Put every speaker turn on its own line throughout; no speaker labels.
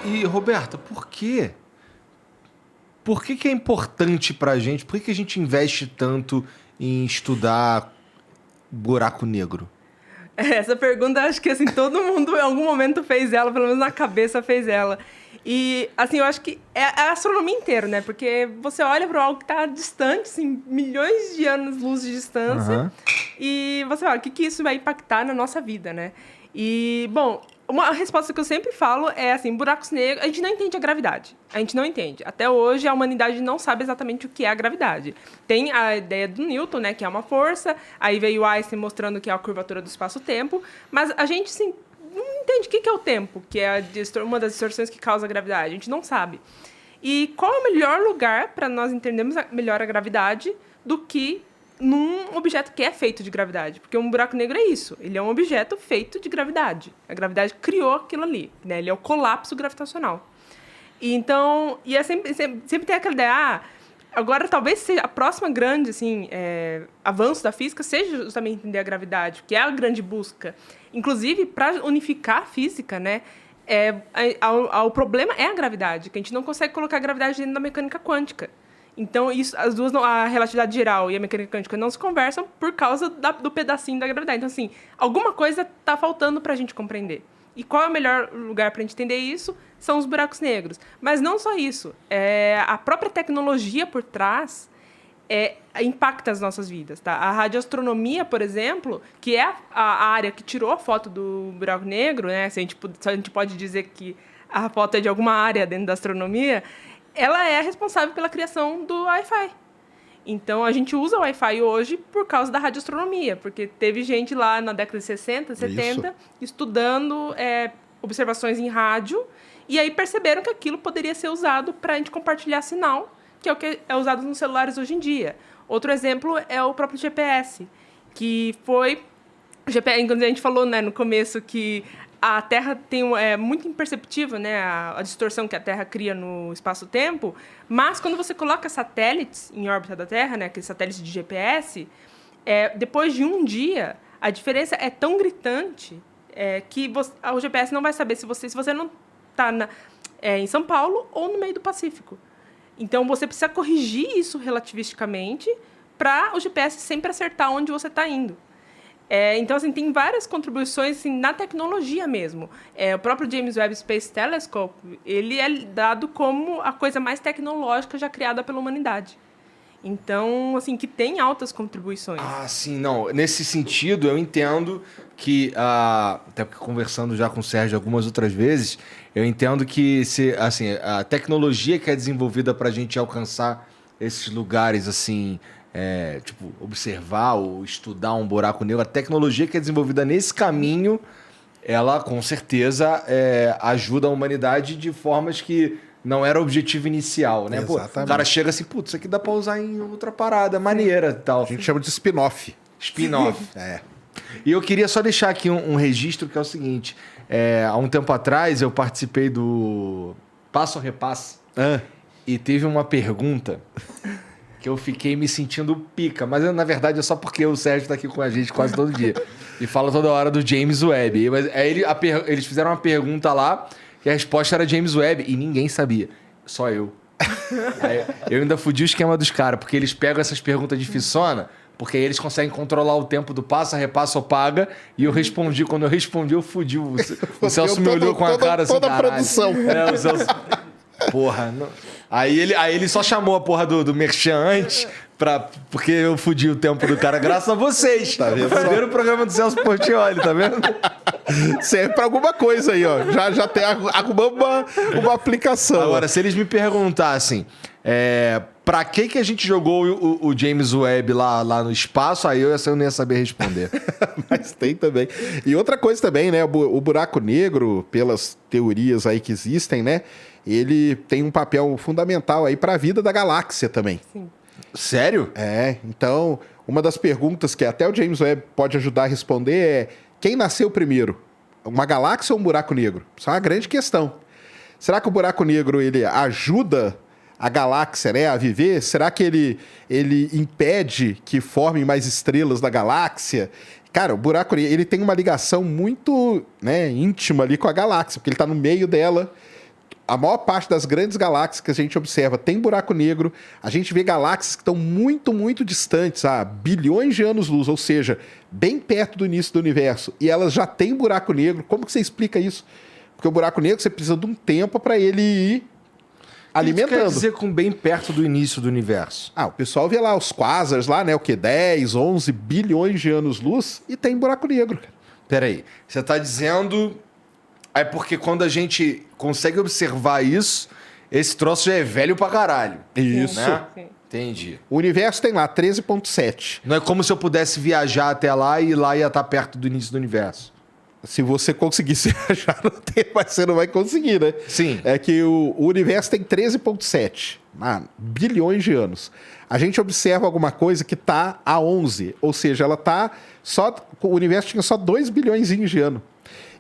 E Roberta, por quê? Por que é importante pra gente? Por que a gente investe tanto em estudar buraco negro?
Essa pergunta, acho que assim, todo mundo em algum momento fez ela, pelo menos na cabeça fez ela. E, assim, eu acho que é a astronomia inteira, né? Porque você olha para algo que está distante, assim, milhões de anos-luz de distância, e você olha, o que isso vai impactar na nossa vida, né? E, bom, uma resposta que eu sempre falo é, assim, buracos negros... A gente não entende a gravidade. A gente não entende. Até hoje, a humanidade não sabe exatamente o que é a gravidade. Tem a ideia do Newton, né? Que é uma força. Aí veio Einstein mostrando que é a curvatura do espaço-tempo. Mas a gente, sim, não entende o que é o tempo, que é uma das distorções que causa a gravidade. A gente não sabe. E qual é o melhor lugar para nós entendermos melhor a gravidade do que num objeto que é feito de gravidade? Porque um buraco negro é isso. Ele é um objeto feito de gravidade. A gravidade criou aquilo ali, né? Ele é o colapso gravitacional. E então, e é sempre tem aquela ideia, agora talvez seja a próxima grande assim, avanço da física seja justamente entender a gravidade, que é a grande busca. Inclusive, para unificar a física, né? O problema é a gravidade, que a gente não consegue colocar a gravidade dentro da mecânica quântica. Então, as duas, a relatividade geral e a mecânica quântica não se conversam por causa do pedacinho da gravidade. Então, assim, alguma coisa está faltando para a gente compreender. E qual é o melhor lugar para a gente entender isso? São os buracos negros. Mas não só isso. A própria tecnologia por trás impacta as nossas vidas. Tá? A radioastronomia, por exemplo, que é a área que tirou a foto do buraco negro, né? Se a gente pode dizer que a foto é de alguma área dentro da astronomia, ela é responsável pela criação do Wi-Fi. Então, a gente usa o Wi-Fi hoje por causa da radioastronomia, porque teve gente lá na década de 60, 70, estudando observações em rádio, e aí perceberam que aquilo poderia ser usado para a gente compartilhar sinal, que é o que é usado nos celulares hoje em dia. Outro exemplo é o próprio GPS, que foi... Quando a gente falou, né, no começo que a Terra é muito imperceptível, né, a distorção que a Terra cria no espaço-tempo, mas quando você coloca satélites em órbita da Terra, né, aqueles satélites de GPS, depois de um dia, a diferença é tão gritante que o GPS não vai saber se você não está em São Paulo ou no meio do Pacífico. Então, você precisa corrigir isso relativisticamente para o GPS sempre acertar onde você está indo. Então, assim, tem várias contribuições assim, na tecnologia mesmo. O próprio James Webb Space Telescope, ele é dado como a coisa mais tecnológica já criada pela humanidade. Então, assim, que tem altas contribuições.
Ah, sim, não. Nesse sentido, eu entendo que, até porque conversando já com o Sérgio algumas outras vezes, eu entendo que a tecnologia que é desenvolvida para a gente alcançar esses lugares, assim... tipo, observar ou estudar um buraco negro, a tecnologia que é desenvolvida nesse caminho, ela com certeza ajuda a humanidade de formas que não era o objetivo inicial, né? Pô, o cara chega assim, putz, isso aqui dá pra usar em outra parada, maneira e tal.
A gente chama de spin-off.
Spin-off. E eu queria só deixar aqui um registro que é o seguinte, há um tempo atrás eu participei do Passo a Repasse e teve uma pergunta que eu fiquei me sentindo pica. Mas, na verdade, é só porque o Sérgio tá aqui com a gente quase todo dia. E fala toda hora do James Webb. Mas aí eles fizeram uma pergunta lá, e a resposta era James Webb, e ninguém sabia. Só eu. Aí, eu ainda fudi o esquema dos caras, porque eles pegam essas perguntas de fissona, porque aí eles conseguem controlar o tempo do passa, repassa ou paga, e eu respondi. Quando eu respondi, eu fudi. O Celso me olhou com a cara assim,
toda a produção.
O Celso... Porra, não. Aí ele só chamou a porra do Merchan antes, porque eu fudi o tempo do cara, graças a vocês.
Tá vendo?
O primeiro programa do Celso Portiolli, tá vendo?
Serve pra alguma coisa aí, ó. Já tem uma aplicação.
Agora, se eles me perguntassem pra que a gente jogou o James Webb lá no espaço, aí eu não ia saber responder.
Mas tem também. E outra coisa também, né? O buraco negro, pelas teorias aí que existem, né? Ele tem um papel fundamental aí para a vida da galáxia também.
Sim.
Sério?
Então, uma das perguntas que até o James Webb pode ajudar a responder é: quem nasceu primeiro? Uma galáxia ou um buraco negro? Isso é uma grande questão. Será que o buraco negro ele ajuda a galáxia, né, a viver? Será que ele impede que formem mais estrelas da galáxia? Cara, o buraco ele tem uma ligação muito, né, íntima ali com a galáxia, porque ele está no meio dela. a maior parte das grandes galáxias que a gente observa tem buraco negro. A gente vê galáxias que estão muito, muito distantes, a bilhões de anos-luz, ou seja, bem perto do início do universo. E elas já têm buraco negro. Como que você explica isso? Porque o buraco negro, você precisa de um tempo para ele ir alimentando.
O que quer dizer com bem perto do início do universo?
O pessoal vê lá os quasars lá, né? O que? 10, 11 bilhões de anos-luz e tem buraco negro.
Peraí, você está dizendo... É porque quando a gente consegue observar isso, esse troço já é velho pra caralho.
Isso.
Né?
Sim.
Entendi.
O universo tem lá 13,7.
Não é como se eu pudesse viajar até lá e lá ia estar perto do início do universo.
Se você conseguisse viajar no tempo, mas você não vai conseguir, né?
Sim.
É que o universo tem 13,7 bilhões de anos. A gente observa alguma coisa que está a 11, ou seja, ela está só... O universo tinha só 2 bilhões de anos.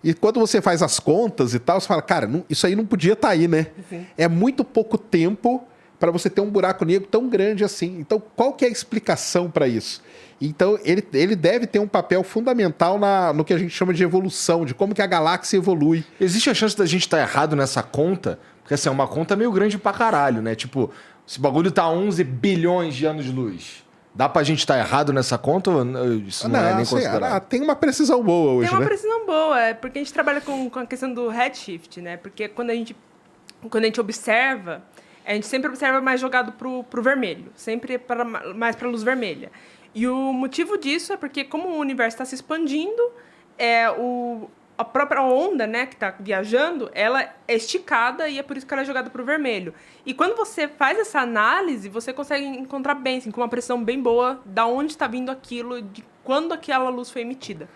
E quando você faz as contas e tal, você fala, cara, isso aí não podia estar aí, né?
Sim.
É muito pouco tempo para você ter um buraco negro tão grande assim. Então, qual que é a explicação para isso? Então, ele deve ter um papel fundamental no que a gente chama de evolução, de como que a galáxia evolui.
Existe a chance da gente estar errado nessa conta? Porque assim, é uma conta meio grande pra caralho, né? Tipo, esse bagulho tá a 11 bilhões de anos-luz. Dá pra gente estar errado nessa conta ou isso não é nem considerado?
Tem uma precisão boa hoje,
Tem uma
né?
precisão boa, porque a gente trabalha com a questão do redshift, né? Porque quando a gente observa, a gente sempre observa mais jogado pro vermelho, sempre mais para luz vermelha. E o motivo disso é porque, como o universo está se expandindo, a própria onda, né, que está viajando, ela é esticada e é por isso que ela é jogada para o vermelho. E quando você faz essa análise, você consegue encontrar bem, assim, com uma precisão bem boa, da onde está vindo aquilo, de quando aquela luz foi emitida.